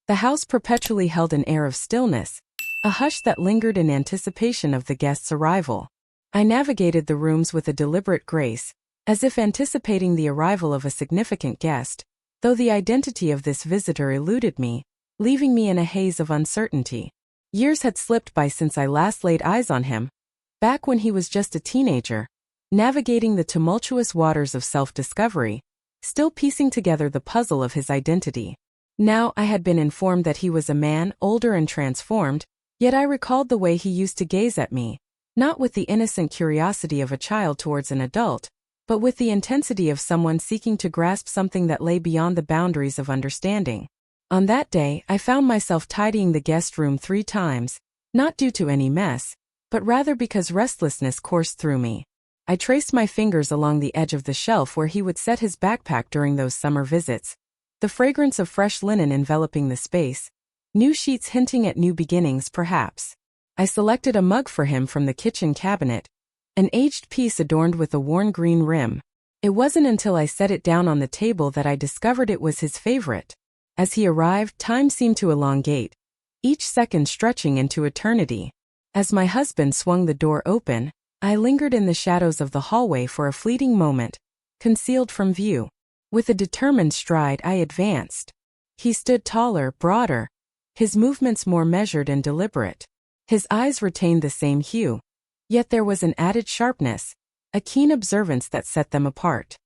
The house perpetually held an air of stillness, a hush that lingered in anticipation of the guest's arrival. I navigated the rooms with a deliberate grace, as if anticipating the arrival of a significant guest, though the identity of this visitor eluded me, leaving me in a haze of uncertainty. Years had slipped by since I last laid eyes on him, back when he was just a teenager, navigating the tumultuous waters of self-discovery, still piecing together the puzzle of his identity. Now I had been informed that he was a man, older and transformed, yet I recalled the way he used to gaze at me, not with the innocent curiosity of a child towards an adult, but with the intensity of someone seeking to grasp something that lay beyond the boundaries of understanding. On that day, I found myself tidying the guest room 3 times, not due to any mess, but rather because restlessness coursed through me. I traced my fingers along the edge of the shelf where he would set his backpack during those summer visits, the fragrance of fresh linen enveloping the space, new sheets hinting at new beginnings perhaps. I selected a mug for him from the kitchen cabinet, an aged piece adorned with a worn green rim. It wasn't until I set it down on the table that I discovered it was his favorite. As he arrived, time seemed to elongate, each second stretching into eternity. As my husband swung the door open, I lingered in the shadows of the hallway for a fleeting moment, concealed from view. With a determined stride I advanced. He stood taller, broader, his movements more measured and deliberate. His eyes retained the same hue, yet there was an added sharpness, a keen observance that set them apart.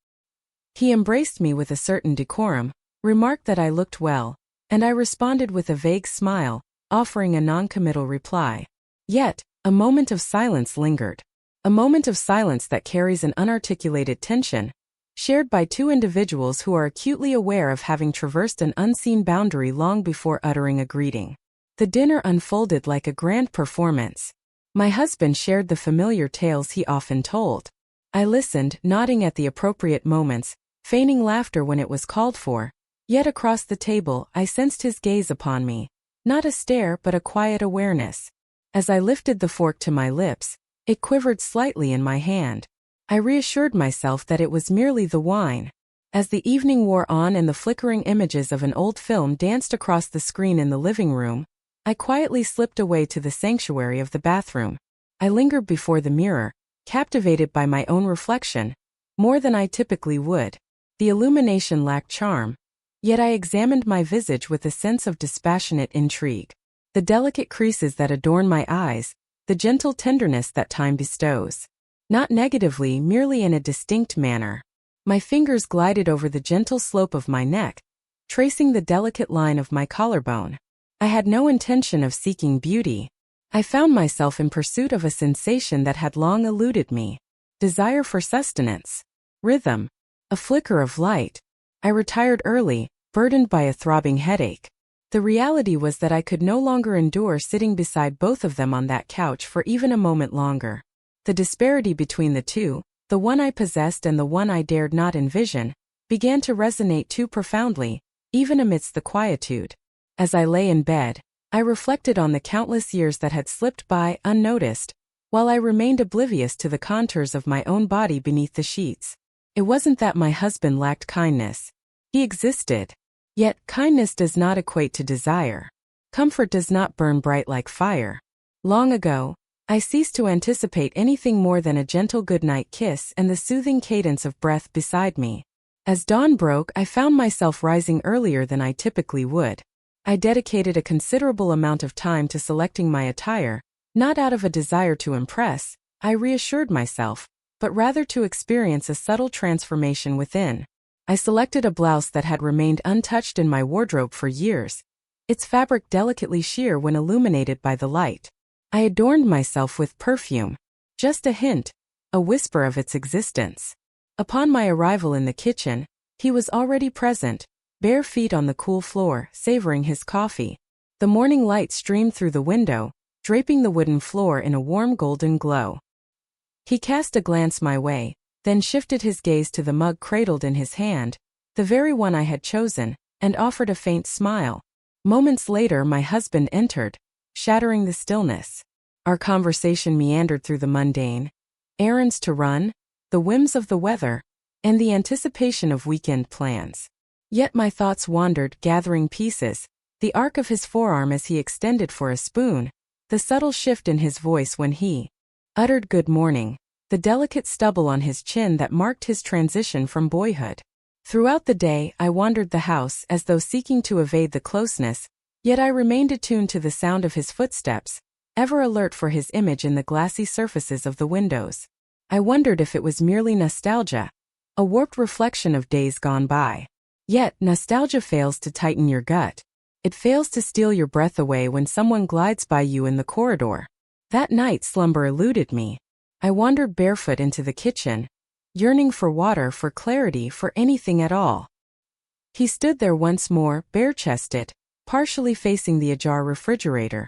He embraced me with a certain decorum, remarked that I looked well, and I responded with a vague smile, offering a non-committal reply. Yet, a moment of silence lingered. A moment of silence that carries an unarticulated tension, shared by 2 individuals who are acutely aware of having traversed an unseen boundary long before uttering a greeting. The dinner unfolded like a grand performance. My husband shared the familiar tales he often told. I listened, nodding at the appropriate moments, feigning laughter when it was called for. Yet across the table, I sensed his gaze upon me. Not a stare but a quiet awareness. As I lifted the fork to my lips, it quivered slightly in my hand. I reassured myself that it was merely the wine. As the evening wore on and the flickering images of an old film danced across the screen in the living room, I quietly slipped away to the sanctuary of the bathroom. I lingered before the mirror, captivated by my own reflection, more than I typically would. The illumination lacked charm, yet I examined my visage with a sense of dispassionate intrigue. The delicate creases that adorn my eyes, the gentle tenderness that time bestows. Not negatively, merely in a distinct manner. My fingers glided over the gentle slope of my neck, tracing the delicate line of my collarbone. I had no intention of seeking beauty. I found myself in pursuit of a sensation that had long eluded me. Desire for sustenance. Rhythm. A flicker of light. I retired early, burdened by a throbbing headache. The reality was that I could no longer endure sitting beside both of them on that couch for even a moment longer. The disparity between the two, the one I possessed and the one I dared not envision, began to resonate too profoundly, even amidst the quietude. As I lay in bed, I reflected on the countless years that had slipped by unnoticed, while I remained oblivious to the contours of my own body beneath the sheets. It wasn't that my husband lacked kindness. He existed. Yet, kindness does not equate to desire. Comfort does not burn bright like fire. Long ago, I ceased to anticipate anything more than a gentle goodnight kiss and the soothing cadence of breath beside me. As dawn broke, I found myself rising earlier than I typically would. I dedicated a considerable amount of time to selecting my attire, not out of a desire to impress, I reassured myself, but rather to experience a subtle transformation within. I selected a blouse that had remained untouched in my wardrobe for years, its fabric delicately sheer when illuminated by the light. I adorned myself with perfume, just a hint, a whisper of its existence. Upon my arrival in the kitchen, he was already present, bare feet on the cool floor, savoring his coffee. The morning light streamed through the window, draping the wooden floor in a warm golden glow. He cast a glance my way, then shifted his gaze to the mug cradled in his hand, the very one I had chosen, and offered a faint smile. Moments later my husband entered, shattering the stillness. Our conversation meandered through the mundane, errands to run, the whims of the weather, and the anticipation of weekend plans. Yet my thoughts wandered, gathering pieces, The arc of his forearm as he extended for a spoon, the subtle shift in his voice when he uttered good morning, the delicate stubble on his chin that marked his transition from boyhood. Throughout the day, I wandered the house as though seeking to evade the closeness, yet I remained attuned to the sound of his footsteps, ever alert for his image in the glassy surfaces of the windows. I wondered if it was merely nostalgia, a warped reflection of days gone by. Yet, nostalgia fails to tighten your gut. It fails to steal your breath away when someone glides by you in the corridor. That night slumber eluded me. I wandered barefoot into the kitchen, yearning for water, for clarity, for anything at all. He stood there once more, bare-chested, partially facing the ajar refrigerator.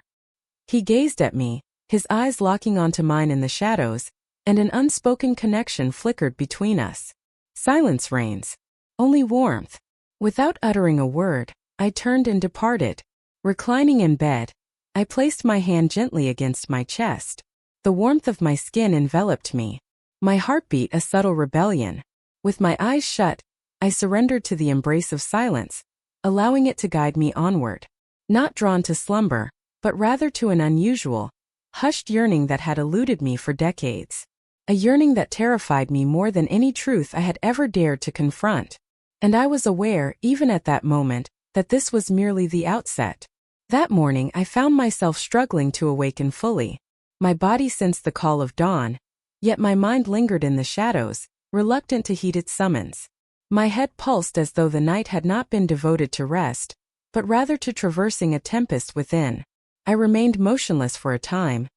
He gazed at me, his eyes locking onto mine in the shadows, and an unspoken connection flickered between us. Silence reigns. Only warmth. Without uttering a word, I turned and departed. Reclining in bed, I placed my hand gently against my chest. The warmth of my skin enveloped me. My heart beat a subtle rebellion. With my eyes shut, I surrendered to the embrace of silence, allowing it to guide me onward. Not drawn to slumber, but rather to an unusual, hushed yearning that had eluded me for decades. A yearning that terrified me more than any truth I had ever dared to confront. And I was aware, even at that moment, that this was merely the outset. That morning I found myself struggling to awaken fully. My body sensed the call of dawn, yet my mind lingered in the shadows, reluctant to heed its summons. My head pulsed as though the night had not been devoted to rest, but rather to traversing a tempest within. I remained motionless for a time,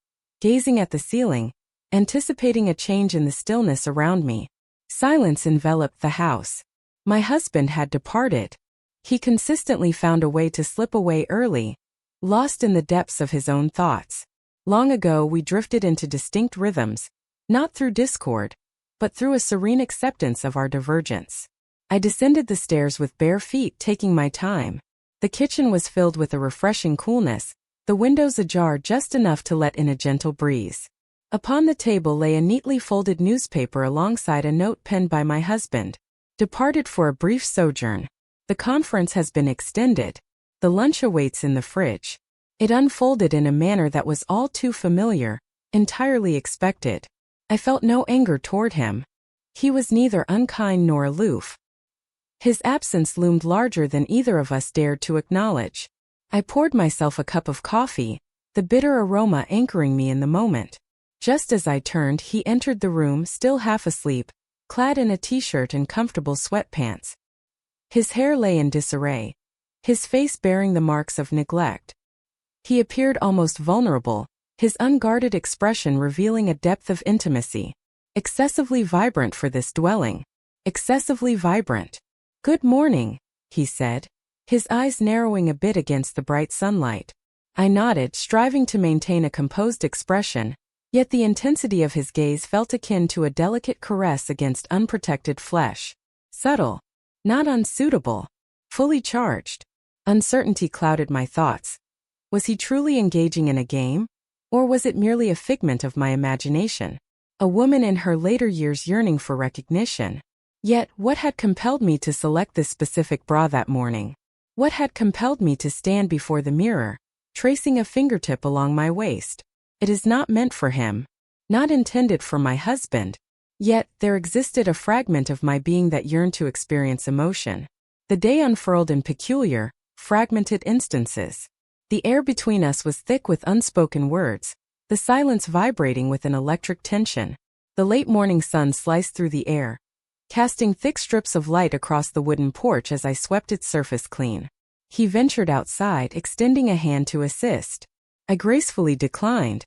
gazing at the ceiling, anticipating a change in the stillness around me. Silence enveloped the house. My husband had departed. He consistently found a way to slip away early, lost in the depths of his own thoughts. Long ago we drifted into distinct rhythms, not through discord, but through a serene acceptance of our divergence. I descended the stairs with bare feet, taking my time. The kitchen was filled with a refreshing coolness, the windows ajar just enough to let in a gentle breeze. Upon the table lay a neatly folded newspaper alongside a note penned by my husband. Departed for a brief sojourn. The conference has been extended. The lunch awaits in the fridge. It unfolded in a manner that was all too familiar, entirely expected. I felt no anger toward him. He was neither unkind nor aloof. His absence loomed larger than either of us dared to acknowledge. I poured myself a cup of coffee, the bitter aroma anchoring me in the moment. Just as I turned, he entered the room, still half asleep, clad in a t-shirt and comfortable sweatpants. His hair lay in disarray, his face bearing the marks of neglect. He appeared almost vulnerable, his unguarded expression revealing a depth of intimacy. Excessively vibrant for this dwelling. Excessively vibrant. "Good morning," he said, his eyes narrowing a bit against the bright sunlight. I nodded, striving to maintain a composed expression, yet the intensity of his gaze felt akin to a delicate caress against unprotected flesh. Subtle. Not unsuitable. Fully charged. Uncertainty clouded my thoughts. Was he truly engaging in a game? Or was it merely a figment of my imagination? A woman in her later years yearning for recognition. Yet, what had compelled me to select this specific bra that morning? What had compelled me to stand before the mirror, tracing a fingertip along my waist? It is not meant for him. Not intended for my husband. Yet, there existed a fragment of my being that yearned to experience emotion. The day unfurled in peculiar, fragmented instances. The air between us was thick with unspoken words, the silence vibrating with an electric tension. The late morning sun sliced through the air, casting thick strips of light across the wooden porch as I swept its surface clean. He ventured outside, extending a hand to assist. I gracefully declined.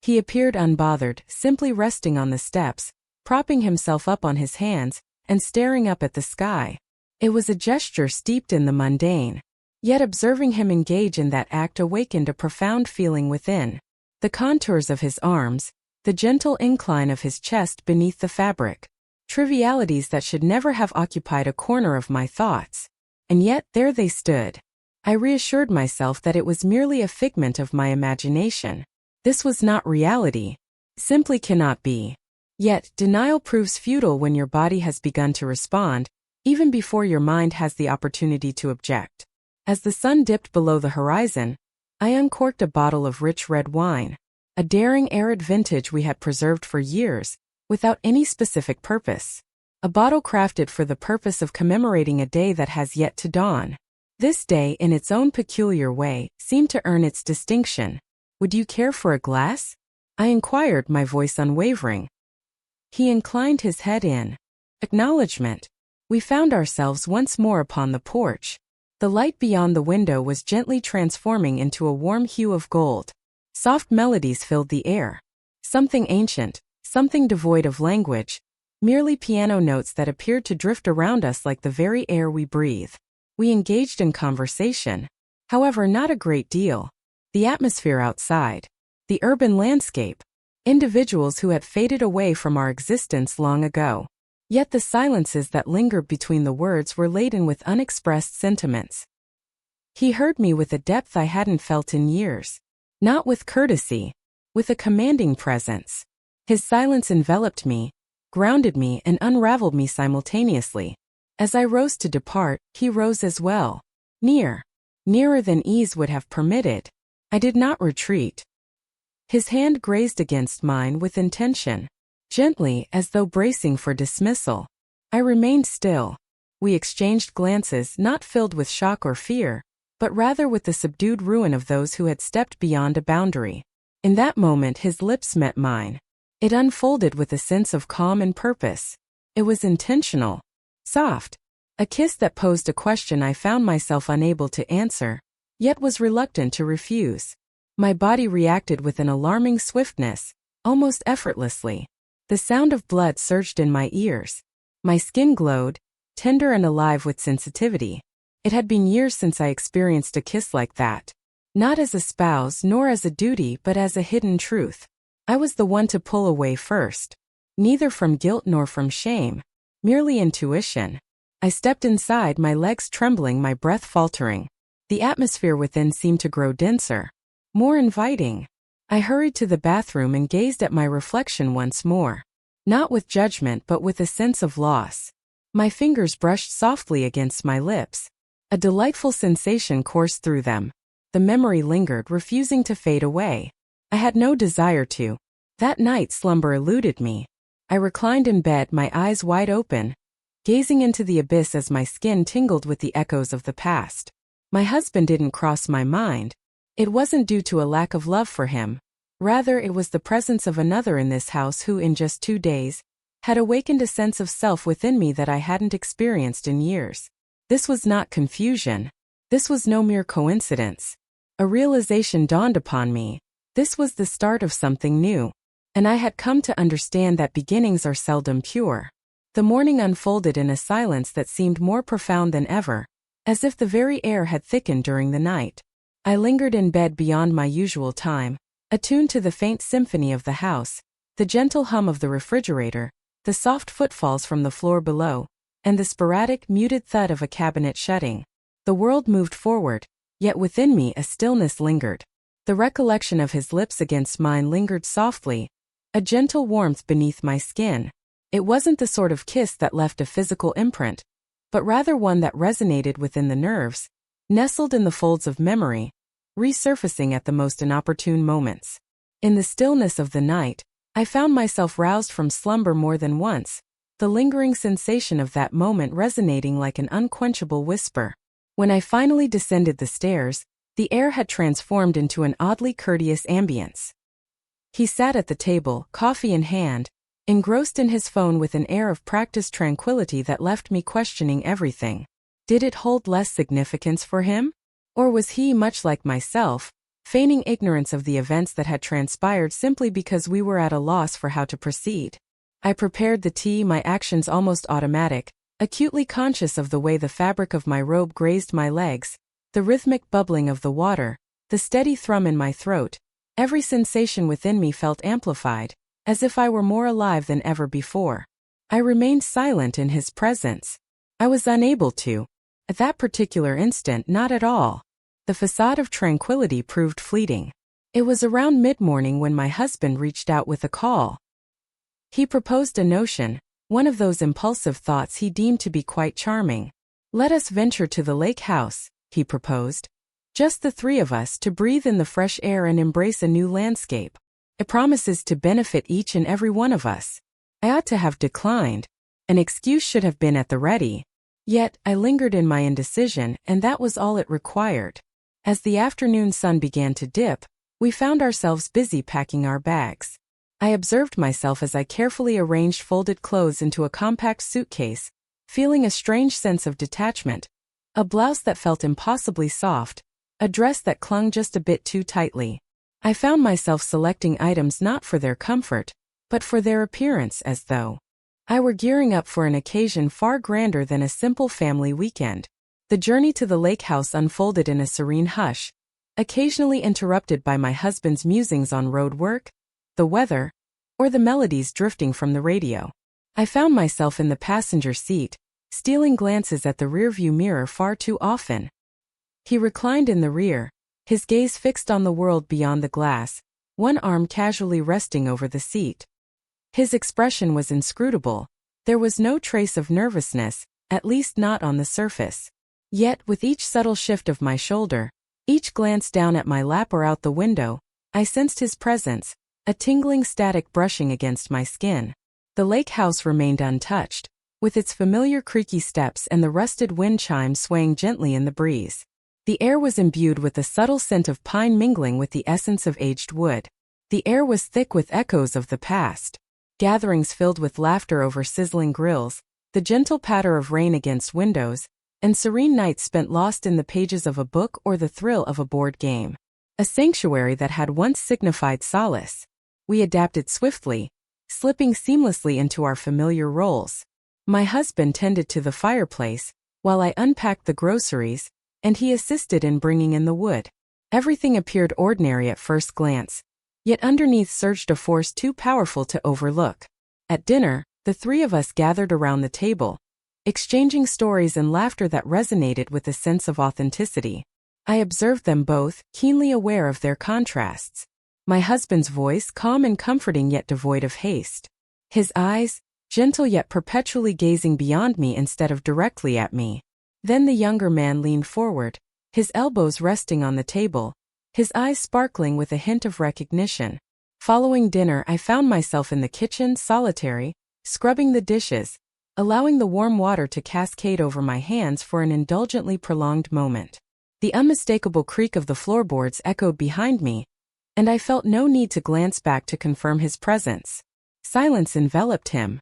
He appeared unbothered, simply resting on the steps, propping himself up on his hands, and staring up at the sky. It was a gesture steeped in the mundane. Yet observing him engage in that act awakened a profound feeling within. The contours of his arms, the gentle incline of his chest beneath the fabric. Trivialities that should never have occupied a corner of my thoughts. And yet there they stood. I reassured myself that it was merely a figment of my imagination. This was not reality. Simply cannot be. Yet, denial proves futile when your body has begun to respond, even before your mind has the opportunity to object. As the sun dipped below the horizon, I uncorked a bottle of rich red wine, a daring arid vintage we had preserved for years, without any specific purpose. A bottle crafted for the purpose of commemorating a day that has yet to dawn. This day, in its own peculiar way, seemed to earn its distinction. "Would you care for a glass?" I inquired, my voice unwavering. He inclined his head in acknowledgement. We found ourselves once more upon the porch. The light beyond the window was gently transforming into a warm hue of gold. Soft melodies filled the air. Something ancient, something devoid of language, merely piano notes that appeared to drift around us like the very air we breathe. We engaged in conversation. However, not a great deal. The atmosphere outside, the urban landscape, individuals who had faded away from our existence long ago. Yet the silences that lingered between the words were laden with unexpressed sentiments. He heard me with a depth I hadn't felt in years. Not with courtesy, with a commanding presence. His silence enveloped me, grounded me, and unraveled me simultaneously. As I rose to depart, he rose as well. Nearer than ease would have permitted. I did not retreat. His hand grazed against mine with intention. Gently, as though bracing for dismissal. I remained still. We exchanged glances not filled with shock or fear, but rather with the subdued ruin of those who had stepped beyond a boundary. In that moment his lips met mine. It unfolded with a sense of calm and purpose. It was intentional. Soft. A kiss that posed a question I found myself unable to answer, yet was reluctant to refuse. My body reacted with an alarming swiftness, almost effortlessly. The sound of blood surged in my ears. My skin glowed, tender and alive with sensitivity. It had been years since I experienced a kiss like that. Not as a spouse nor as a duty, but as a hidden truth. I was the one to pull away first. Neither from guilt nor from shame. Merely intuition. I stepped inside, my legs trembling, my breath faltering. The atmosphere within seemed to grow denser, more inviting. I hurried to the bathroom and gazed at my reflection once more. Not with judgment, but with a sense of loss. My fingers brushed softly against my lips. A delightful sensation coursed through them. The memory lingered, refusing to fade away. I had no desire to. That night slumber eluded me. I reclined in bed, my eyes wide open, gazing into the abyss as my skin tingled with the echoes of the past. My husband didn't cross my mind. It wasn't due to a lack of love for him. Rather, it was the presence of another in this house who, in just 2 days, had awakened a sense of self within me that I hadn't experienced in years. This was not confusion. This was no mere coincidence. A realization dawned upon me. This was the start of something new. And I had come to understand that beginnings are seldom pure. The morning unfolded in a silence that seemed more profound than ever, as if the very air had thickened during the night. I lingered in bed beyond my usual time, attuned to the faint symphony of the house, the gentle hum of the refrigerator, the soft footfalls from the floor below, and the sporadic, muted thud of a cabinet shutting. The world moved forward, yet within me a stillness lingered. The recollection of his lips against mine lingered softly, a gentle warmth beneath my skin. It wasn't the sort of kiss that left a physical imprint, but rather one that resonated within the nerves, nestled in the folds of memory, resurfacing at the most inopportune moments. In the stillness of the night, I found myself roused from slumber more than once, the lingering sensation of that moment resonating like an unquenchable whisper. When I finally descended the stairs, the air had transformed into an oddly courteous ambience. He sat at the table, coffee in hand, engrossed in his phone with an air of practiced tranquility that left me questioning everything. Did it hold less significance for him? Or was he, much like myself, feigning ignorance of the events that had transpired simply because we were at a loss for how to proceed? I prepared the tea, my actions almost automatic, acutely conscious of the way the fabric of my robe grazed my legs, the rhythmic bubbling of the water, the steady thrum in my throat. Every sensation within me felt amplified, as if I were more alive than ever before. I remained silent in his presence. I was unable to. At that particular instant, not at all. The facade of tranquility proved fleeting. It was around mid-morning when my husband reached out with a call. He proposed a notion, one of those impulsive thoughts he deemed to be quite charming. Let us venture to the lake house, he proposed. Just the three of us to breathe in the fresh air and embrace a new landscape. It promises to benefit each and every one of us. I ought to have declined. An excuse should have been at the ready. Yet, I lingered in my indecision, and that was all it required. As the afternoon sun began to dip, we found ourselves busy packing our bags. I observed myself as I carefully arranged folded clothes into a compact suitcase, feeling a strange sense of detachment. A blouse that felt impossibly soft, a dress that clung just a bit too tightly. I found myself selecting items not for their comfort, but for their appearance, as though I were gearing up for an occasion far grander than a simple family weekend. The journey to the lake house unfolded in a serene hush, occasionally interrupted by my husband's musings on road work, the weather, or the melodies drifting from the radio. I found myself in the passenger seat, stealing glances at the rearview mirror far too often. He reclined in the rear, his gaze fixed on the world beyond the glass, one arm casually resting over the seat. His expression was inscrutable. There was no trace of nervousness, at least not on the surface. Yet, with each subtle shift of my shoulder, each glance down at my lap or out the window, I sensed his presence, a tingling static brushing against my skin. The lake house remained untouched, with its familiar creaky steps and the rusted wind chimes swaying gently in the breeze. The air was imbued with a subtle scent of pine mingling with the essence of aged wood. The air was thick with echoes of the past. Gatherings filled with laughter over sizzling grills, the gentle patter of rain against windows, and serene nights spent lost in the pages of a book or the thrill of a board game. A sanctuary that had once signified solace. We adapted swiftly, slipping seamlessly into our familiar roles. My husband tended to the fireplace, while I unpacked the groceries, and he assisted in bringing in the wood. Everything appeared ordinary at first glance, yet underneath surged a force too powerful to overlook. At dinner, the three of us gathered around the table, exchanging stories and laughter that resonated with a sense of authenticity. I observed them both, keenly aware of their contrasts. My husband's voice calm and comforting yet devoid of haste. His eyes, gentle yet perpetually gazing beyond me instead of directly at me. Then the younger man leaned forward, his elbows resting on the table, his eyes sparkling with a hint of recognition. Following dinner, I found myself in the kitchen, solitary, scrubbing the dishes, allowing the warm water to cascade over my hands for an indulgently prolonged moment. The unmistakable creak of the floorboards echoed behind me, and I felt no need to glance back to confirm his presence. Silence enveloped him.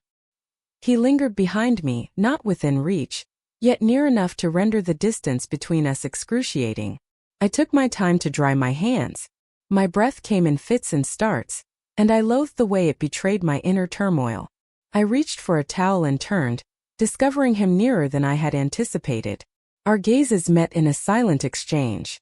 He lingered behind me, not within reach, yet near enough to render the distance between us excruciating. I took my time to dry my hands. My breath came in fits and starts, and I loathed the way it betrayed my inner turmoil. I reached for a towel and turned, discovering him nearer than I had anticipated. Our gazes met in a silent exchange.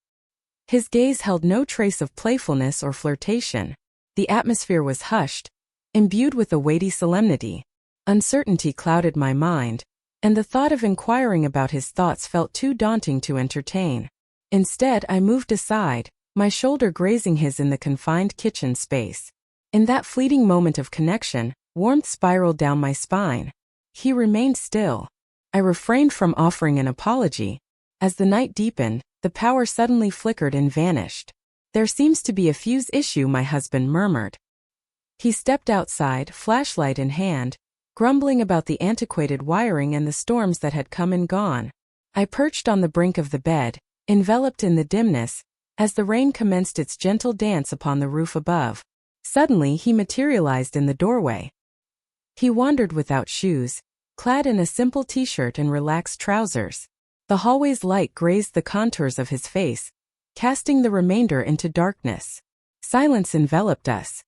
His gaze held no trace of playfulness or flirtation. The atmosphere was hushed, imbued with a weighty solemnity. Uncertainty clouded my mind, and the thought of inquiring about his thoughts felt too daunting to entertain. Instead, I moved aside, my shoulder grazing his in the confined kitchen space. In that fleeting moment of connection, warmth spiraled down my spine. He remained still. I refrained from offering an apology. As the night deepened, the power suddenly flickered and vanished. "There seems to be a fuse issue," my husband murmured. He stepped outside, flashlight in hand, grumbling about the antiquated wiring and the storms that had come and gone. I perched on the brink of the bed, enveloped in the dimness, as the rain commenced its gentle dance upon the roof above. Suddenly he materialized in the doorway. He wandered without shoes, clad in a simple t-shirt and relaxed trousers. The hallway's light grazed the contours of his face, casting the remainder into darkness. Silence enveloped us.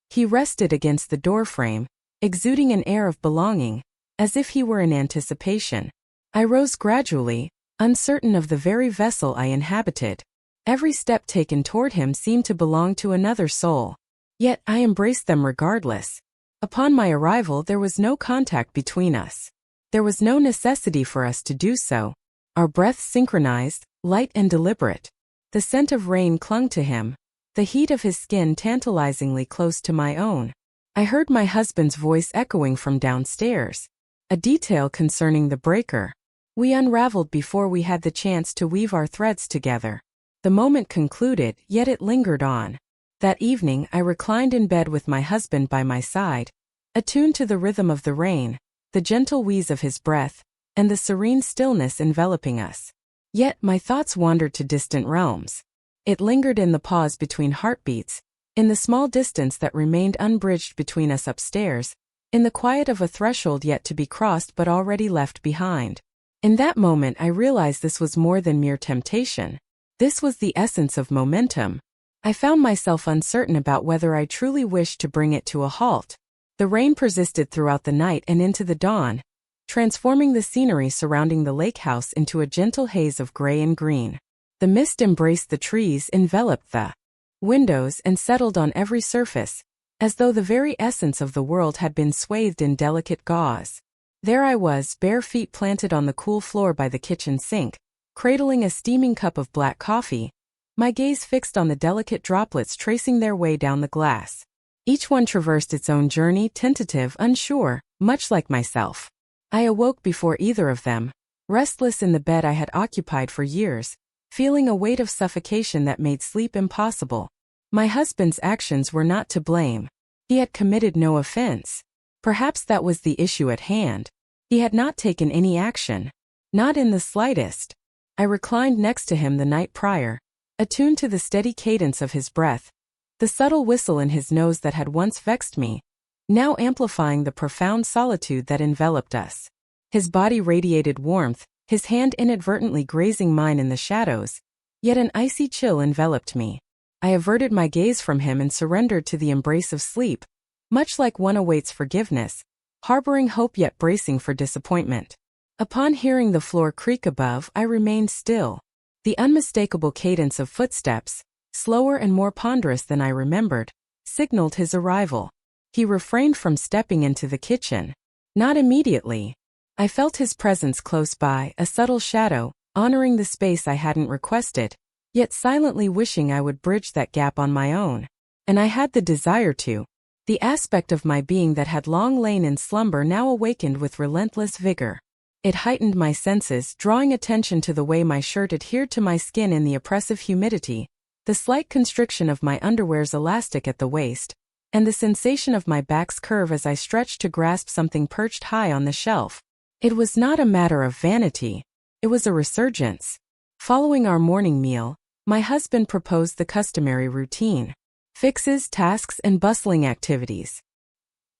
He rested against the doorframe, exuding an air of belonging, as if he were in anticipation. I rose gradually, uncertain of the very vessel I inhabited. Every step taken toward him seemed to belong to another soul. Yet I embraced them regardless. Upon my arrival, there was no contact between us. There was no necessity for us to do so. Our breaths synchronized, light and deliberate. The scent of rain clung to him, the heat of his skin tantalizingly close to my own. I heard my husband's voice echoing from downstairs. A detail concerning the breaker. We unraveled before we had the chance to weave our threads together. The moment concluded, yet it lingered on. That evening I reclined in bed with my husband by my side, attuned to the rhythm of the rain, the gentle wheeze of his breath, and the serene stillness enveloping us. Yet my thoughts wandered to distant realms. It lingered in the pause between heartbeats, in the small distance that remained unbridged between us upstairs, in the quiet of a threshold yet to be crossed but already left behind. In that moment I realized this was more than mere temptation. This was the essence of momentum. I found myself uncertain about whether I truly wished to bring it to a halt. The rain persisted throughout the night and into the dawn, transforming the scenery surrounding the lake house into a gentle haze of gray and green. The mist embraced the trees, enveloped the windows, and settled on every surface, as though the very essence of the world had been swathed in delicate gauze. There I was, bare feet planted on the cool floor by the kitchen sink, cradling a steaming cup of black coffee, my gaze fixed on the delicate droplets tracing their way down the glass. Each one traversed its own journey, tentative, unsure, much like myself. I awoke before either of them, restless in the bed I had occupied for years, feeling a weight of suffocation that made sleep impossible. My husband's actions were not to blame. He had committed no offense. Perhaps that was the issue at hand. He had not taken any action. Not in the slightest. I reclined next to him the night prior, attuned to the steady cadence of his breath, the subtle whistle in his nose that had once vexed me, now amplifying the profound solitude that enveloped us. His body radiated warmth, his hand inadvertently grazing mine in the shadows, yet an icy chill enveloped me. I averted my gaze from him and surrendered to the embrace of sleep, much like one awaits forgiveness, harboring hope yet bracing for disappointment. Upon hearing the floor creak above, I remained still. The unmistakable cadence of footsteps, slower and more ponderous than I remembered, signaled his arrival. He refrained from stepping into the kitchen. Not immediately. I felt his presence close by, a subtle shadow, honoring the space I hadn't requested, yet silently wishing I would bridge that gap on my own. And I had the desire to. The aspect of my being that had long lain in slumber now awakened with relentless vigor. It heightened my senses, drawing attention to the way my shirt adhered to my skin in the oppressive humidity, the slight constriction of my underwear's elastic at the waist, and the sensation of my back's curve as I stretched to grasp something perched high on the shelf. It was not a matter of vanity. It was a resurgence. Following our morning meal, my husband proposed the customary routine. Fixes, tasks, and bustling activities.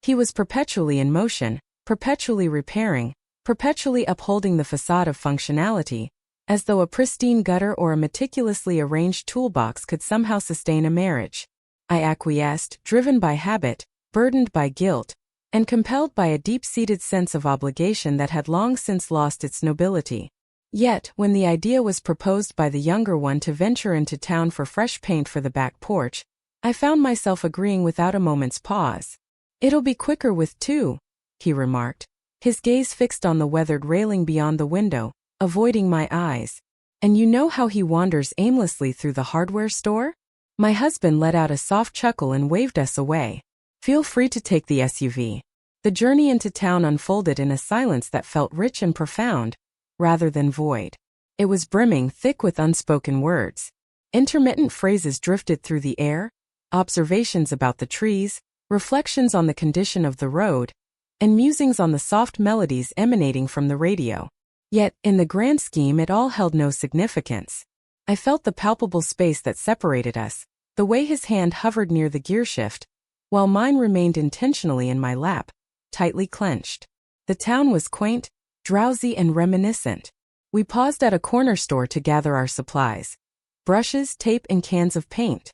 He was perpetually in motion, perpetually repairing, perpetually upholding the facade of functionality, as though a pristine gutter or a meticulously arranged toolbox could somehow sustain a marriage. I acquiesced, driven by habit, burdened by guilt, and compelled by a deep-seated sense of obligation that had long since lost its nobility. Yet, when the idea was proposed by the younger one to venture into town for fresh paint for the back porch, I found myself agreeing without a moment's pause. "It'll be quicker with two," he remarked, his gaze fixed on the weathered railing beyond the window, avoiding my eyes. "And you know how he wanders aimlessly through the hardware store?" My husband let out a soft chuckle and waved us away. "Feel free to take the SUV." The journey into town unfolded in a silence that felt rich and profound, rather than void. It was brimming, thick with unspoken words. Intermittent phrases drifted through the air, observations about the trees, reflections on the condition of the road, and musings on the soft melodies emanating from the radio. Yet, in the grand scheme, it all held no significance. I felt the palpable space that separated us, the way his hand hovered near the gearshift, while mine remained intentionally in my lap, tightly clenched. The town was quaint, drowsy, and reminiscent. We paused at a corner store to gather our supplies: brushes, tape, and cans of paint.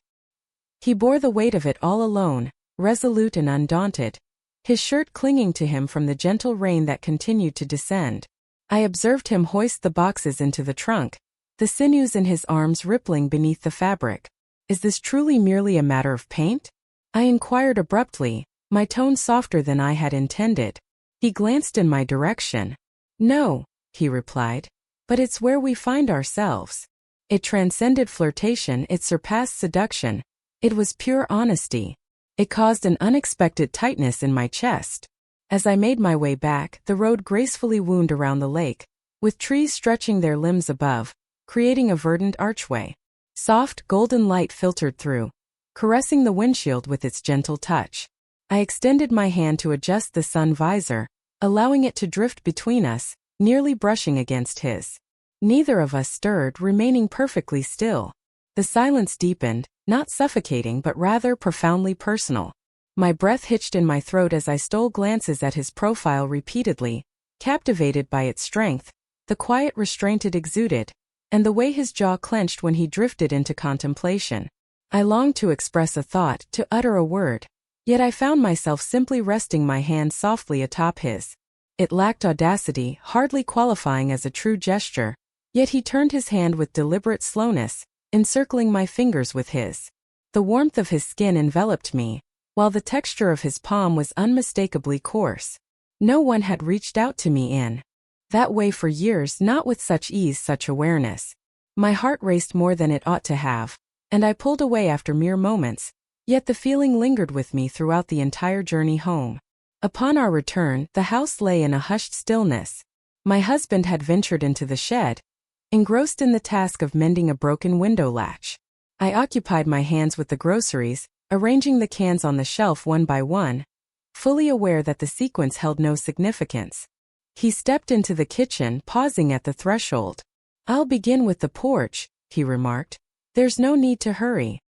He bore the weight of it all alone, resolute and undaunted, his shirt clinging to him from the gentle rain that continued to descend. I observed him hoist the boxes into the trunk, the sinews in his arms rippling beneath the fabric. "Is this truly merely a matter of paint?" I inquired abruptly, my tone softer than I had intended. He glanced in my direction. "No," he replied, "but it's where we find ourselves." It transcended flirtation, it surpassed seduction. It was pure honesty. It caused an unexpected tightness in my chest. As I made my way back, the road gracefully wound around the lake, with trees stretching their limbs above, creating a verdant archway. Soft, golden light filtered through, caressing the windshield with its gentle touch. I extended my hand to adjust the sun visor, allowing it to drift between us, nearly brushing against his. Neither of us stirred, remaining perfectly still. The silence deepened, not suffocating but rather profoundly personal. My breath hitched in my throat as I stole glances at his profile repeatedly, captivated by its strength, the quiet restraint it exuded, and the way his jaw clenched when he drifted into contemplation. I longed to express a thought, to utter a word, yet I found myself simply resting my hand softly atop his. It lacked audacity, hardly qualifying as a true gesture, yet he turned his hand with deliberate slowness, encircling my fingers with his. The warmth of his skin enveloped me, while the texture of his palm was unmistakably coarse. No one had reached out to me in that way for years, not with such ease, such awareness. My heart raced more than it ought to have, and I pulled away after mere moments, yet the feeling lingered with me throughout the entire journey home. Upon our return, the house lay in a hushed stillness. My husband had ventured into the shed, engrossed in the task of mending a broken window latch. I occupied my hands with the groceries, arranging the cans on the shelf one by one, fully aware that the sequence held no significance. He stepped into the kitchen, pausing at the threshold. "I'll begin with the porch," he remarked. "There's no need to hurry."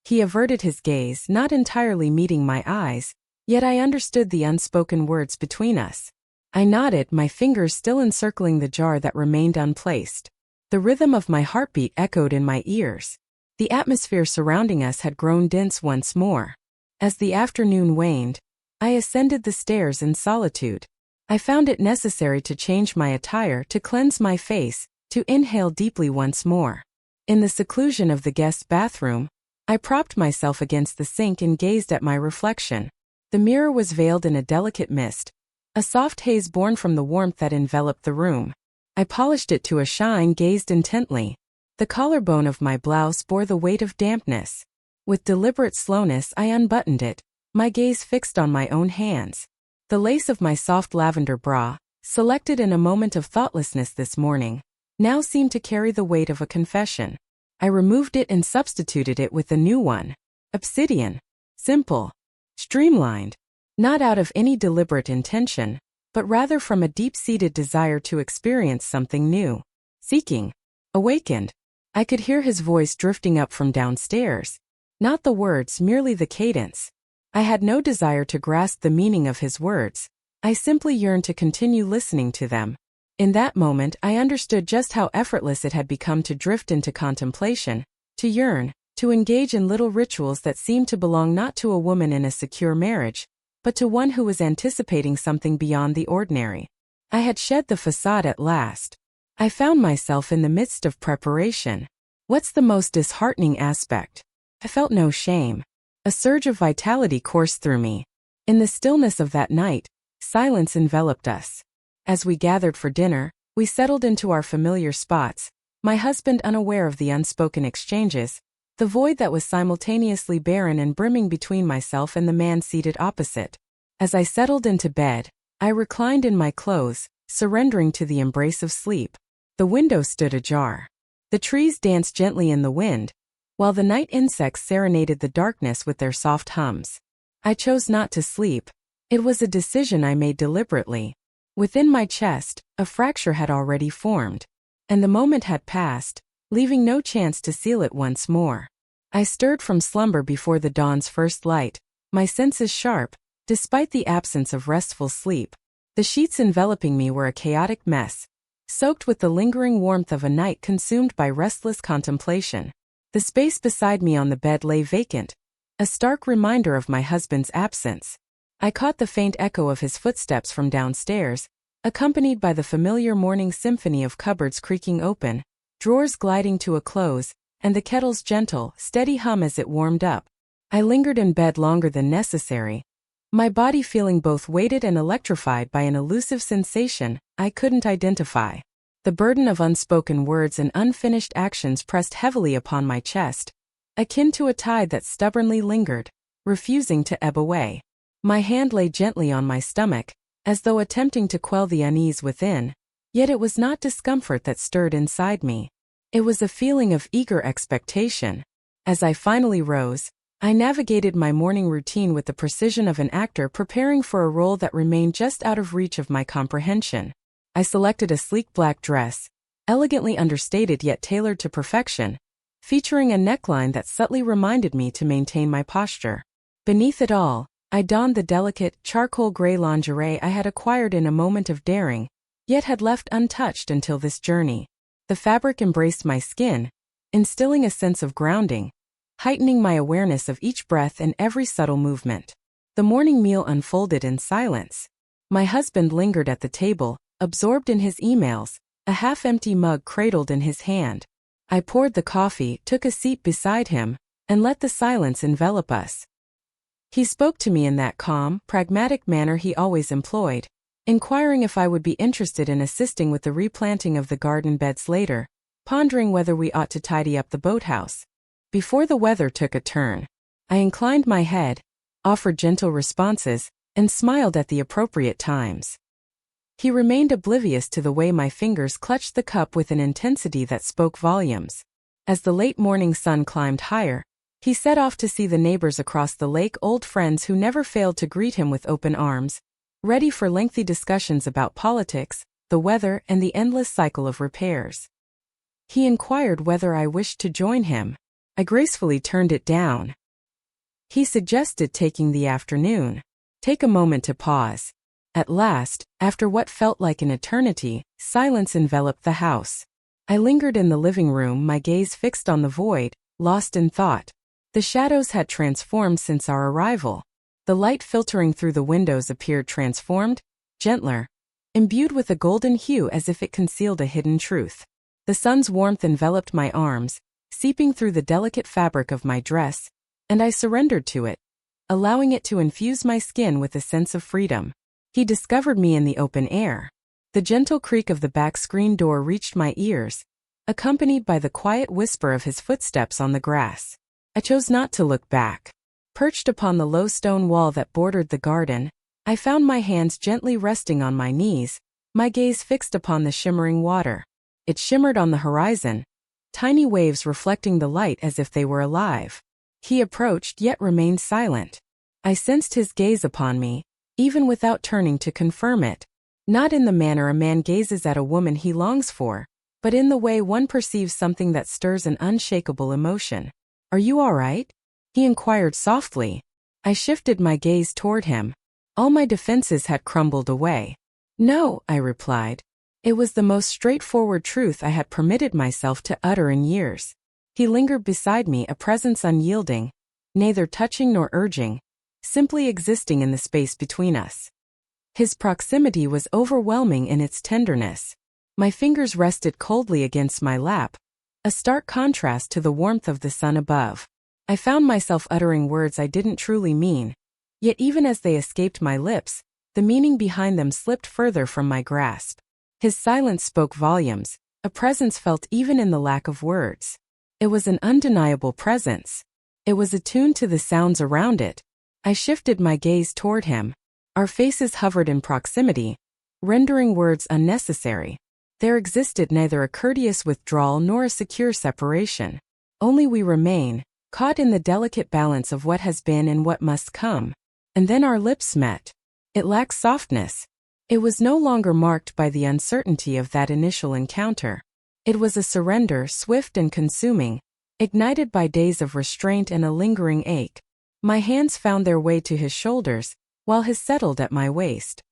He averted his gaze, not entirely meeting my eyes, yet I understood the unspoken words between us. I nodded, my fingers still encircling the jar that remained unplaced. The rhythm of my heartbeat echoed in my ears. The atmosphere surrounding us had grown dense once more. As the afternoon waned, I ascended the stairs in solitude. I found it necessary to change my attire, to cleanse my face, to inhale deeply once more. In the seclusion of the guest bathroom, I propped myself against the sink and gazed at my reflection. The mirror was veiled in a delicate mist, a soft haze born from the warmth that enveloped the room. I polished it to a shine, gazed intently. The collarbone of my blouse bore the weight of dampness. With deliberate slowness I unbuttoned it, my gaze fixed on my own hands. The lace of my soft lavender bra, selected in a moment of thoughtlessness this morning, now seemed to carry the weight of a confession. I removed it and substituted it with a new one. Obsidian. Simple. Streamlined. Not out of any deliberate intention, but rather from a deep-seated desire to experience something new. Seeking. Awakened. I could hear his voice drifting up from downstairs. Not the words, merely the cadence. I had no desire to grasp the meaning of his words. I simply yearned to continue listening to them. In that moment, I understood just how effortless it had become to drift into contemplation, to yearn, to engage in little rituals that seemed to belong not to a woman in a secure marriage, but to one who was anticipating something beyond the ordinary. I had shed the facade at last. I found myself in the midst of preparation. What's the most disheartening aspect? I felt no shame. A surge of vitality coursed through me. In the stillness of that night, silence enveloped us. As we gathered for dinner, we settled into our familiar spots, my husband unaware of the unspoken exchanges, the void that was simultaneously barren and brimming between myself and the man seated opposite. As I settled into bed, I reclined in my clothes, surrendering to the embrace of sleep. The window stood ajar. The trees danced gently in the wind, while the night insects serenaded the darkness with their soft hums. I chose not to sleep. It was a decision I made deliberately. Within my chest, a fracture had already formed, and the moment had passed, leaving no chance to seal it once more. I stirred from slumber before the dawn's first light, my senses sharp, despite the absence of restful sleep. The sheets enveloping me were a chaotic mess, soaked with the lingering warmth of a night consumed by restless contemplation. The space beside me on the bed lay vacant, a stark reminder of my husband's absence. I caught the faint echo of his footsteps from downstairs, accompanied by the familiar morning symphony of cupboards creaking open, drawers gliding to a close, and the kettle's gentle, steady hum as it warmed up. I lingered in bed longer than necessary, my body feeling both weighted and electrified by an elusive sensation I couldn't identify. The burden of unspoken words and unfinished actions pressed heavily upon my chest, akin to a tide that stubbornly lingered, refusing to ebb away. My hand lay gently on my stomach, as though attempting to quell the unease within, Yet it was not discomfort that stirred inside me. It was a feeling of eager expectation. As I finally rose, I navigated my morning routine with the precision of an actor preparing for a role that remained just out of reach of my comprehension. I selected a sleek black dress, elegantly understated yet tailored to perfection, featuring a neckline that subtly reminded me to maintain my posture. Beneath it all, I donned the delicate, charcoal gray lingerie I had acquired in a moment of daring, yet had left untouched until this journey. The fabric embraced my skin, instilling a sense of grounding, heightening my awareness of each breath and every subtle movement. The morning meal unfolded in silence. My husband lingered at the table, absorbed in his emails, a half-empty mug cradled in his hand. I poured the coffee, took a seat beside him, and let the silence envelop us. He spoke to me in that calm, pragmatic manner he always employed, inquiring if I would be interested in assisting with the replanting of the garden beds later, pondering whether we ought to tidy up the boathouse. Before the weather took a turn, I inclined my head, offered gentle responses, and smiled at the appropriate times. He remained oblivious to the way my fingers clutched the cup with an intensity that spoke volumes. As the late morning sun climbed higher, he set off to see the neighbors across the lake, old friends who never failed to greet him with open arms, ready for lengthy discussions about politics, the weather, and the endless cycle of repairs. He inquired whether I wished to join him. I gracefully turned it down. He suggested taking the afternoon. Take a moment to pause. At last, after what felt like an eternity, silence enveloped the house. I lingered in the living room, my gaze fixed on the void, lost in thought. The shadows had transformed since our arrival. The light filtering through the windows appeared transformed, gentler, imbued with a golden hue as if it concealed a hidden truth. The sun's warmth enveloped my arms, seeping through the delicate fabric of my dress, and I surrendered to it, allowing it to infuse my skin with a sense of freedom. He discovered me in the open air. The gentle creak of the back screen door reached my ears, accompanied by the quiet whisper of his footsteps on the grass. I chose not to look back. Perched upon the low stone wall that bordered the garden, I found my hands gently resting on my knees, my gaze fixed upon the shimmering water. It shimmered on the horizon, tiny waves reflecting the light as if they were alive. He approached yet remained silent. I sensed his gaze upon me, even without turning to confirm it. Not in the manner a man gazes at a woman he longs for, but in the way one perceives something that stirs an unshakable emotion. "Are you all right?" he inquired softly. I shifted my gaze toward him. All my defenses had crumbled away. "No," I replied. It was the most straightforward truth I had permitted myself to utter in years. He lingered beside me, a presence unyielding, neither touching nor urging, simply existing in the space between us. His proximity was overwhelming in its tenderness. My fingers rested coldly against my lap, a stark contrast to the warmth of the sun above. I found myself uttering words I didn't truly mean, yet even as they escaped my lips, the meaning behind them slipped further from my grasp. His silence spoke volumes, a presence felt even in the lack of words. It was an undeniable presence. It was attuned to the sounds around it. I shifted my gaze toward him. Our faces hovered in proximity, rendering words unnecessary. There existed neither a courteous withdrawal nor a secure separation. Only we remain, caught in the delicate balance of what has been and what must come. And then our lips met. It lacked softness. It was no longer marked by the uncertainty of that initial encounter. It was a surrender, swift and consuming, ignited by days of restraint and a lingering ache. My hands found their way to his shoulders, while his settled at my waist.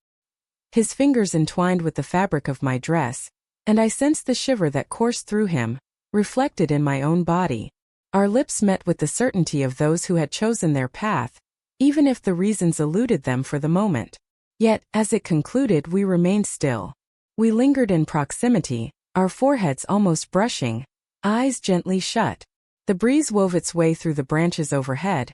His fingers entwined with the fabric of my dress, and I sensed the shiver that coursed through him, reflected in my own body. Our lips met with the certainty of those who had chosen their path, even if the reasons eluded them for the moment. Yet, as it concluded, we remained still. We lingered in proximity, our foreheads almost brushing, eyes gently shut. The breeze wove its way through the branches overhead,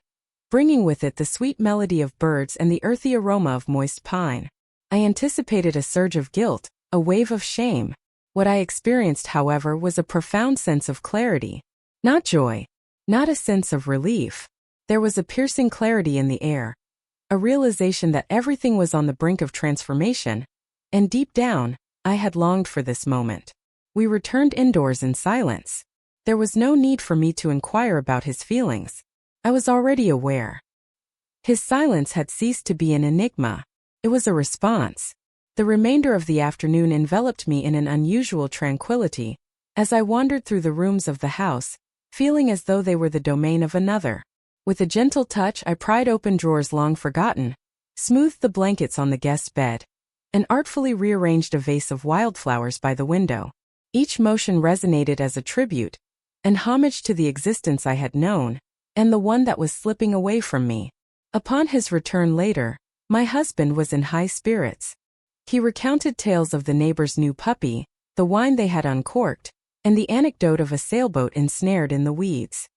bringing with it the sweet melody of birds and the earthy aroma of moist pine. I anticipated a surge of guilt, a wave of shame. What I experienced, however, was a profound sense of clarity. Not joy, not a sense of relief. There was a piercing clarity in the air, a realization that everything was on the brink of transformation, and deep down, I had longed for this moment. We returned indoors in silence. There was no need for me to inquire about his feelings. I was already aware. His silence had ceased to be an enigma. It was a response. The remainder of the afternoon enveloped me in an unusual tranquility, as I wandered through the rooms of the house, feeling as though they were the domain of another. With a gentle touch, I pried open drawers long forgotten, smoothed the blankets on the guest bed, and artfully rearranged a vase of wildflowers by the window. Each motion resonated as a tribute, an homage to the existence I had known, and the one that was slipping away from me. Upon his return later, my husband was in high spirits. He recounted tales of the neighbor's new puppy, the wine they had uncorked, and the anecdote of a sailboat ensnared in the weeds.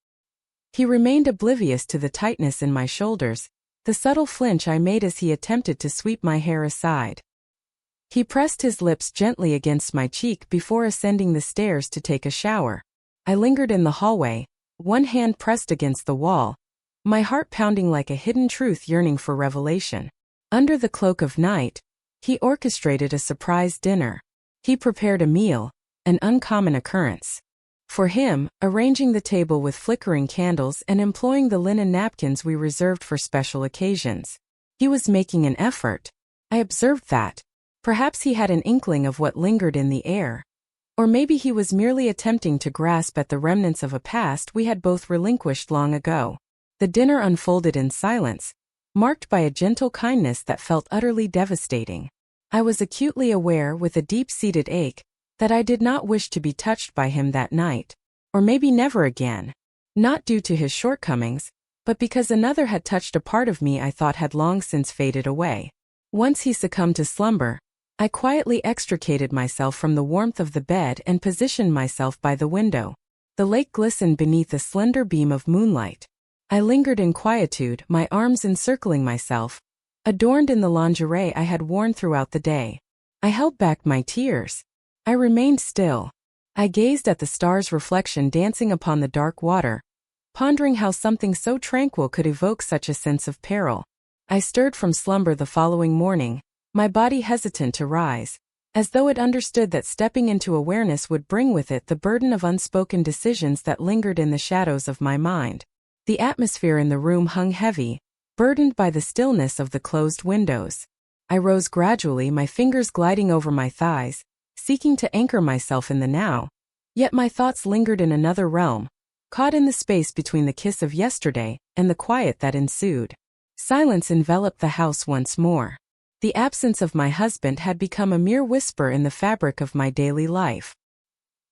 He remained oblivious to the tightness in my shoulders, the subtle flinch I made as he attempted to sweep my hair aside. He pressed his lips gently against my cheek before ascending the stairs to take a shower. I lingered in the hallway, one hand pressed against the wall, my heart pounding like a hidden truth yearning for revelation. Under the cloak of night, he orchestrated a surprise dinner. He prepared a meal, an uncommon occurrence. For him, arranging the table with flickering candles and employing the linen napkins we reserved for special occasions. He was making an effort. I observed that. Perhaps he had an inkling of what lingered in the air. Or maybe he was merely attempting to grasp at the remnants of a past we had both relinquished long ago. The dinner unfolded in silence, marked by a gentle kindness that felt utterly devastating. I was acutely aware, with a deep-seated ache, that I did not wish to be touched by him that night, or maybe never again. Not due to his shortcomings, but because another had touched a part of me I thought had long since faded away. Once he succumbed to slumber, I quietly extricated myself from the warmth of the bed and positioned myself by the window. The lake glistened beneath a slender beam of moonlight. I lingered in quietude, my arms encircling myself, adorned in the lingerie I had worn throughout the day. I held back my tears. I remained still. I gazed at the stars' reflection dancing upon the dark water, pondering how something so tranquil could evoke such a sense of peril. I stirred from slumber the following morning, my body hesitant to rise, as though it understood that stepping into awareness would bring with it the burden of unspoken decisions that lingered in the shadows of my mind. The atmosphere in the room hung heavy, burdened by the stillness of the closed windows. I rose gradually, my fingers gliding over my thighs, seeking to anchor myself in the now. Yet my thoughts lingered in another realm, caught in the space between the kiss of yesterday and the quiet that ensued. Silence enveloped the house once more. The absence of my husband had become a mere whisper in the fabric of my daily life.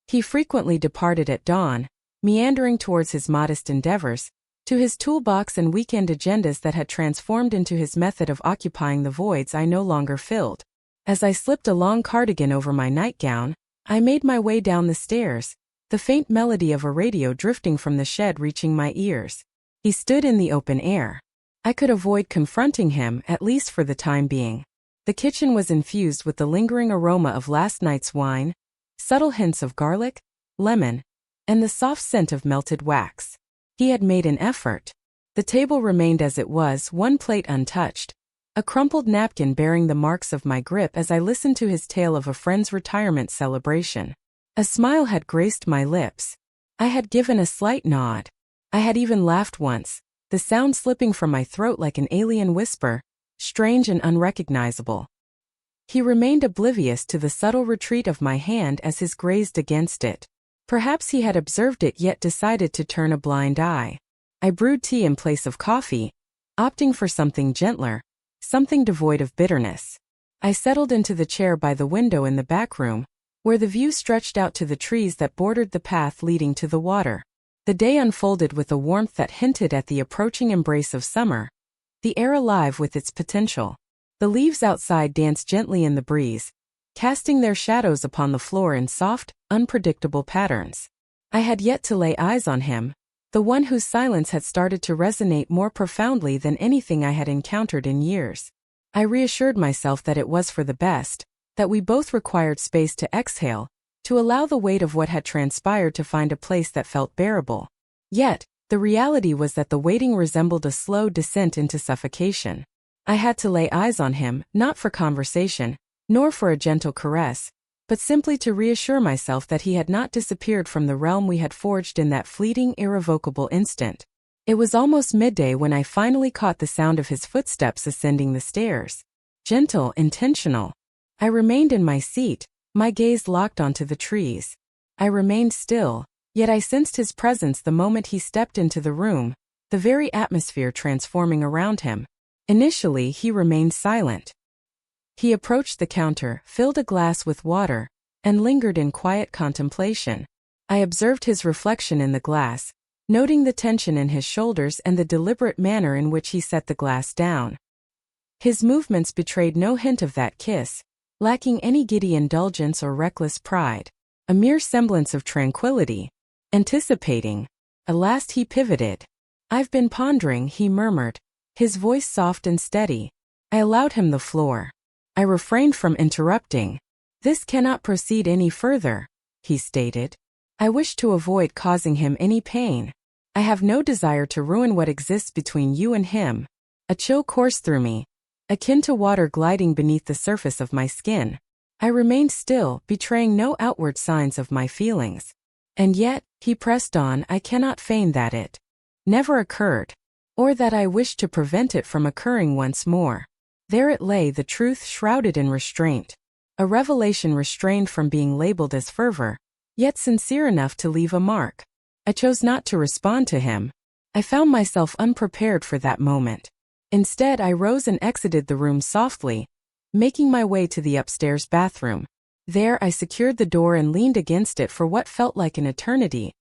He frequently departed at dawn, meandering towards his modest endeavors, to his toolbox and weekend agendas that had transformed into his method of occupying the voids I no longer filled. As I slipped a long cardigan over my nightgown, I made my way down the stairs, the faint melody of a radio drifting from the shed reaching my ears. He stood in the open air. I could avoid confronting him, at least for the time being. The kitchen was infused with the lingering aroma of last night's wine, subtle hints of garlic, lemon, and the soft scent of melted wax. He had made an effort. The table remained as it was, one plate untouched, a crumpled napkin bearing the marks of my grip as I listened to his tale of a friend's retirement celebration. A smile had graced my lips. I had given a slight nod. I had even laughed once, the sound slipping from my throat like an alien whisper, strange and unrecognizable. He remained oblivious to the subtle retreat of my hand as his grazed against it. Perhaps he had observed it yet decided to turn a blind eye. I brewed tea in place of coffee, opting for something gentler, something devoid of bitterness. I settled into the chair by the window in the back room, where the view stretched out to the trees that bordered the path leading to the water. The day unfolded with a warmth that hinted at the approaching embrace of summer, the air alive with its potential. The leaves outside danced gently in the breeze, casting their shadows upon the floor in soft, unpredictable patterns. I had yet to lay eyes on him, the one whose silence had started to resonate more profoundly than anything I had encountered in years. I reassured myself that it was for the best, that we both required space to exhale, to allow the weight of what had transpired to find a place that felt bearable. Yet, the reality was that the waiting resembled a slow descent into suffocation. I had to lay eyes on him, not for conversation, nor for a gentle caress, but simply to reassure myself that he had not disappeared from the realm we had forged in that fleeting, irrevocable instant. It was almost midday when I finally caught the sound of his footsteps ascending the stairs. Gentle, intentional. I remained in my seat, my gaze locked onto the trees. I remained still, yet I sensed his presence the moment he stepped into the room, the very atmosphere transforming around him. Initially, he remained silent. He approached the counter, filled a glass with water, and lingered in quiet contemplation. I observed his reflection in the glass, noting the tension in his shoulders and the deliberate manner in which he set the glass down. His movements betrayed no hint of that kiss, lacking any giddy indulgence or reckless pride, a mere semblance of tranquility. Anticipating. At last he pivoted. "I've been pondering," he murmured, his voice soft and steady. I allowed him the floor. I refrained from interrupting. "This cannot proceed any further," he stated. "I wish to avoid causing him any pain. I have no desire to ruin what exists between you and him." A chill coursed through me, akin to water gliding beneath the surface of my skin. I remained still, betraying no outward signs of my feelings. "And yet," he pressed on, "I cannot feign that it never occurred, or that I wish to prevent it from occurring once more." There it lay, the truth shrouded in restraint. A revelation restrained from being labeled as fervor, yet sincere enough to leave a mark. I chose not to respond to him. I found myself unprepared for that moment. Instead, I rose and exited the room softly, making my way to the upstairs bathroom. There, I secured the door and leaned against it for what felt like an eternity,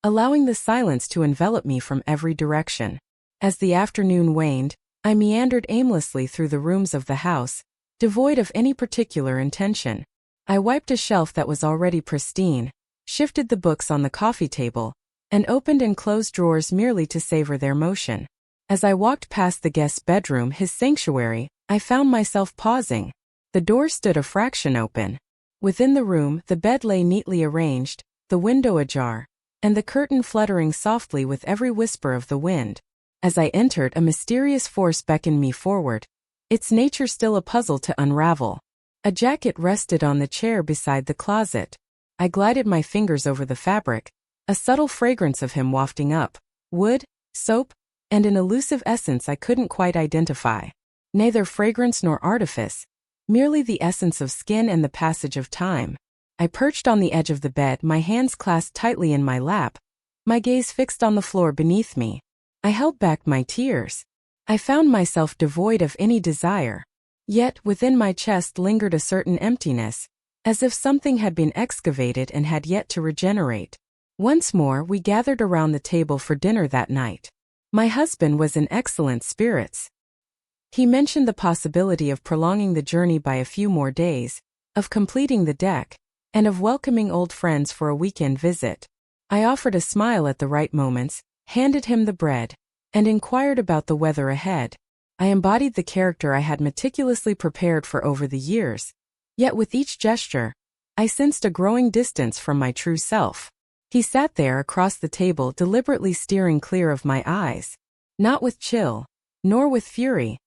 allowing the silence to envelop me from every direction. As the afternoon waned, I meandered aimlessly through the rooms of the house, devoid of any particular intention. I wiped a shelf that was already pristine, shifted the books on the coffee table, and opened and closed drawers merely to savor their motion. As I walked past the guest's bedroom, his sanctuary, I found myself pausing. The door stood a fraction open. Within the room, the bed lay neatly arranged, the window ajar, and the curtain fluttering softly with every whisper of the wind. As I entered, a mysterious force beckoned me forward, its nature still a puzzle to unravel. A jacket rested on the chair beside the closet. I glided my fingers over the fabric, a subtle fragrance of him wafting up, wood, soap, and an elusive essence I couldn't quite identify. Neither fragrance nor artifice, merely the essence of skin and the passage of time. I perched on the edge of the bed, my hands clasped tightly in my lap, my gaze fixed on the floor beneath me. I held back my tears. I found myself devoid of any desire. Yet within my chest lingered a certain emptiness, as if something had been excavated and had yet to regenerate. Once more, we gathered around the table for dinner that night. My husband was in excellent spirits. He mentioned the possibility of prolonging the journey by a few more days, of completing the deck, and of welcoming old friends for a weekend visit. I offered a smile at the right moments, handed him the bread, and inquired about the weather ahead. I embodied the character I had meticulously prepared for over the years, yet with each gesture, I sensed a growing distance from my true self. He sat there across the table, deliberately steering clear of my eyes, not with chill, nor with fury,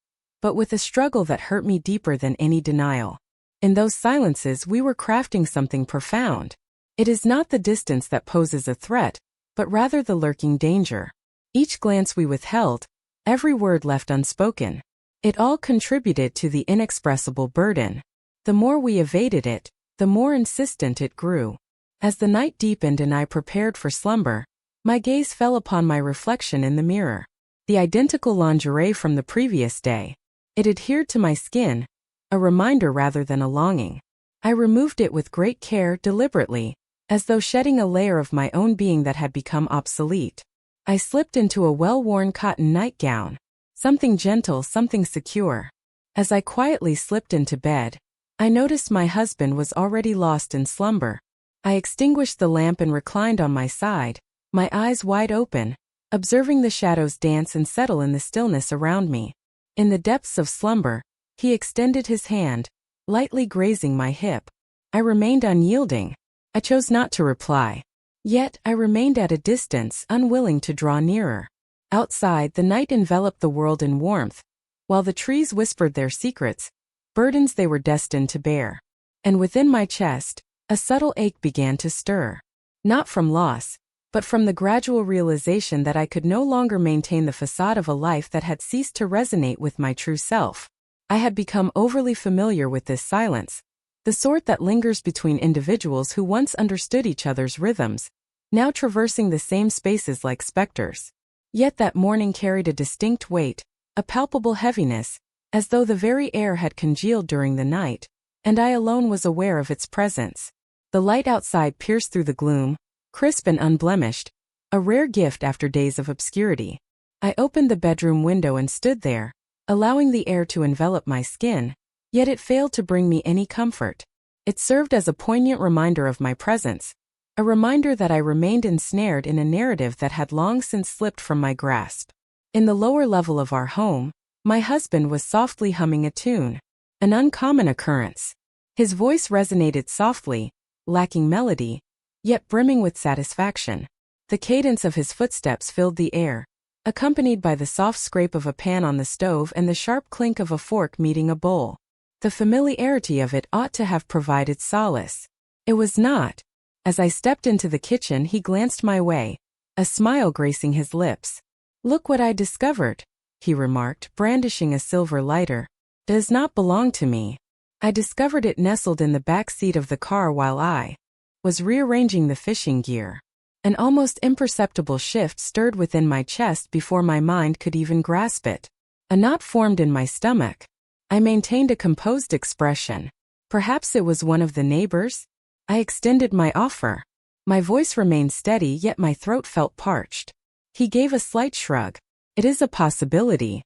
but with a struggle that hurt me deeper than any denial. In those silences, we were crafting something profound. It is not the distance that poses a threat, but rather the lurking danger. Each glance we withheld, every word left unspoken. It all contributed to the inexpressible burden. The more we evaded it, the more insistent it grew. As the night deepened and I prepared for slumber, my gaze fell upon my reflection in the mirror. The identical lingerie from the previous day. It adhered to my skin, a reminder rather than a longing. I removed it with great care, deliberately, as though shedding a layer of my own being that had become obsolete. I slipped into a well-worn cotton nightgown, something gentle, something secure. As I quietly slipped into bed, I noticed my husband was already lost in slumber. I extinguished the lamp and reclined on my side, my eyes wide open, observing the shadows dance and settle in the stillness around me. In the depths of slumber, he extended his hand, lightly grazing my hip. I remained unyielding. I chose not to reply. Yet, I remained at a distance, unwilling to draw nearer. Outside, the night enveloped the world in warmth, while the trees whispered their secrets, burdens they were destined to bear. And within my chest, A subtle ache began to stir. Not from loss, but from the gradual realization that I could no longer maintain the facade of a life that had ceased to resonate with my true self. I had become overly familiar with this silence, the sort that lingers between individuals who once understood each other's rhythms, now traversing the same spaces like specters. Yet that morning carried a distinct weight, a palpable heaviness, as though the very air had congealed during the night, and I alone was aware of its presence. The light outside pierced through the gloom, crisp and unblemished, a rare gift after days of obscurity. I opened the bedroom window and stood there, allowing the air to envelop my skin, yet it failed to bring me any comfort. It served as a poignant reminder of my presence, a reminder that I remained ensnared in a narrative that had long since slipped from my grasp. In the lower level of our home, my husband was softly humming a tune, an uncommon occurrence. His voice resonated softly, lacking melody, yet brimming with satisfaction. The cadence of his footsteps filled the air, accompanied by the soft scrape of a pan on the stove and the sharp clink of a fork meeting a bowl. The familiarity of it ought to have provided solace. It was not. As I stepped into the kitchen, he glanced my way, a smile gracing his lips. "Look what I discovered," he remarked, brandishing a silver lighter. "Does not belong to me. I discovered it nestled in the back seat of the car while I was rearranging the fishing gear." An almost imperceptible shift stirred within my chest before my mind could even grasp it. A knot formed in my stomach. I maintained a composed expression. Perhaps it was one of the neighbors? I extended my offer. My voice remained steady, yet my throat felt parched. He gave a slight shrug. "It is a possibility."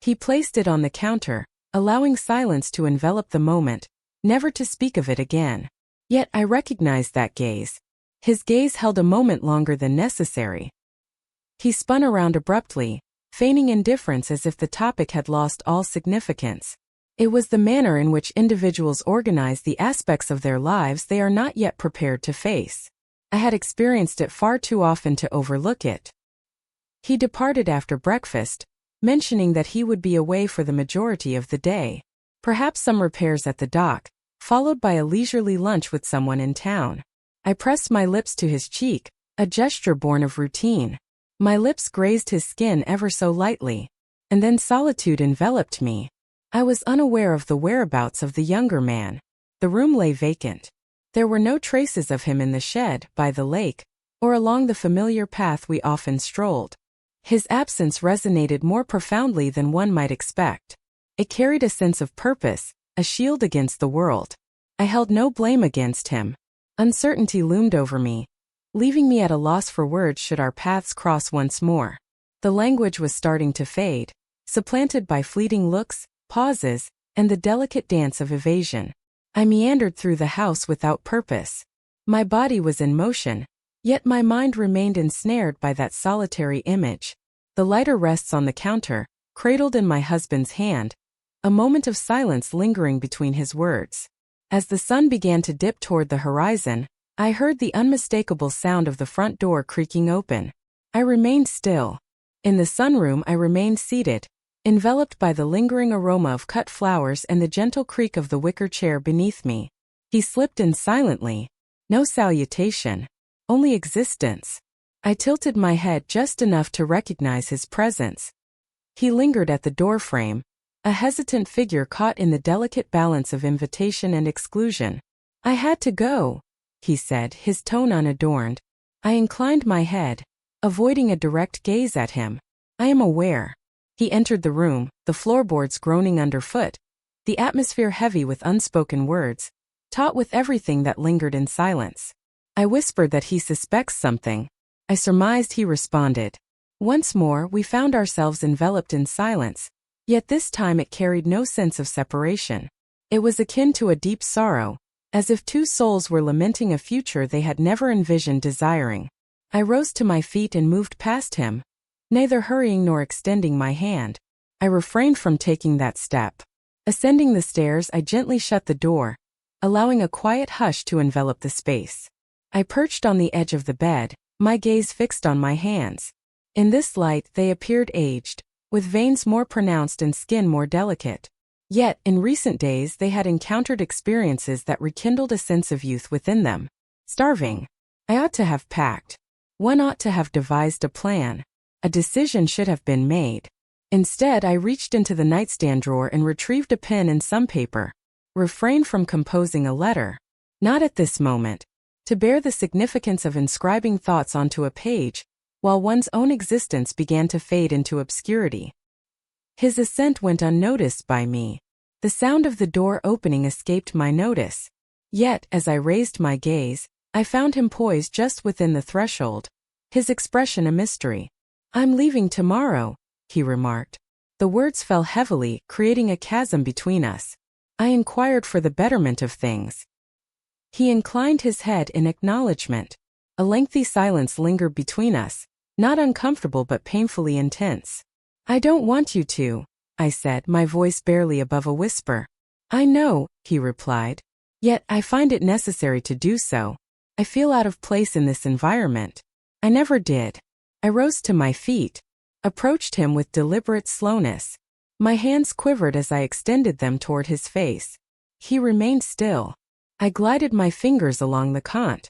He placed it on the counter, allowing silence to envelop the moment, never to speak of it again. Yet I recognized that gaze. His gaze held a moment longer than necessary. He spun around abruptly, feigning indifference as if the topic had lost all significance. It was the manner in which individuals organize the aspects of their lives they are not yet prepared to face. I had experienced it far too often to overlook it. He departed after breakfast, mentioning that he would be away for the majority of the day. Perhaps some repairs at the dock, followed by a leisurely lunch with someone in town. I pressed my lips to his cheek, a gesture born of routine. My lips grazed his skin ever so lightly, and then solitude enveloped me. I was unaware of the whereabouts of the younger man. The room lay vacant. There were no traces of him in the shed, by the lake, or along the familiar path we often strolled. His absence resonated more profoundly than one might expect. It carried a sense of purpose, a shield against the world. I held no blame against him. Uncertainty loomed over me, leaving me at a loss for words should our paths cross once more. The language was starting to fade, supplanted by fleeting looks, pauses, and the delicate dance of evasion. I meandered through the house without purpose. My body was in motion, yet my mind remained ensnared by that solitary image. The lighter rests on the counter, cradled in my husband's hand, a moment of silence lingering between his words. As the sun began to dip toward the horizon, I heard the unmistakable sound of the front door creaking open. I remained still. In the sunroom I remained seated, enveloped by the lingering aroma of cut flowers and the gentle creak of the wicker chair beneath me. He slipped in silently. No salutation, only existence. I tilted my head just enough to recognize his presence. He lingered at the doorframe, a hesitant figure caught in the delicate balance of invitation and exclusion. "I had to go," he said, his tone unadorned. I inclined my head, avoiding a direct gaze at him. "I am aware." He entered the room, the floorboards groaning underfoot, the atmosphere heavy with unspoken words, taut with everything that lingered in silence. I whispered that he suspects something. I surmised he responded. Once more we found ourselves enveloped in silence, yet this time it carried no sense of separation. It was akin to a deep sorrow, as if two souls were lamenting a future they had never envisioned desiring. I rose to my feet and moved past him, neither hurrying nor extending my hand. I refrained from taking that step. Ascending the stairs, I gently shut the door, allowing a quiet hush to envelop the space. I perched on the edge of the bed, my gaze fixed on my hands. In this light they appeared aged, with veins more pronounced and skin more delicate. Yet, in recent days they had encountered experiences that rekindled a sense of youth within them. Starving. I ought to have packed. One ought to have devised a plan. A decision should have been made. Instead, I reached into the nightstand drawer and retrieved a pen and some paper. Refrained from composing a letter. Not at this moment. To bear the significance of inscribing thoughts onto a page, while one's own existence began to fade into obscurity. His assent went unnoticed by me. The sound of the door opening escaped my notice. Yet, as I raised my gaze, I found him poised just within the threshold, his expression a mystery. "I'm leaving tomorrow," he remarked. The words fell heavily, creating a chasm between us. I inquired for the betterment of things. He inclined his head in acknowledgement. A lengthy silence lingered between us, not uncomfortable but painfully intense. "I don't want you to," I said, my voice barely above a whisper. "I know," he replied. "Yet I find it necessary to do so. I feel out of place in this environment." I never did. I rose to my feet, approached him with deliberate slowness. My hands quivered as I extended them toward his face. He remained still. I glided my fingers along the cont.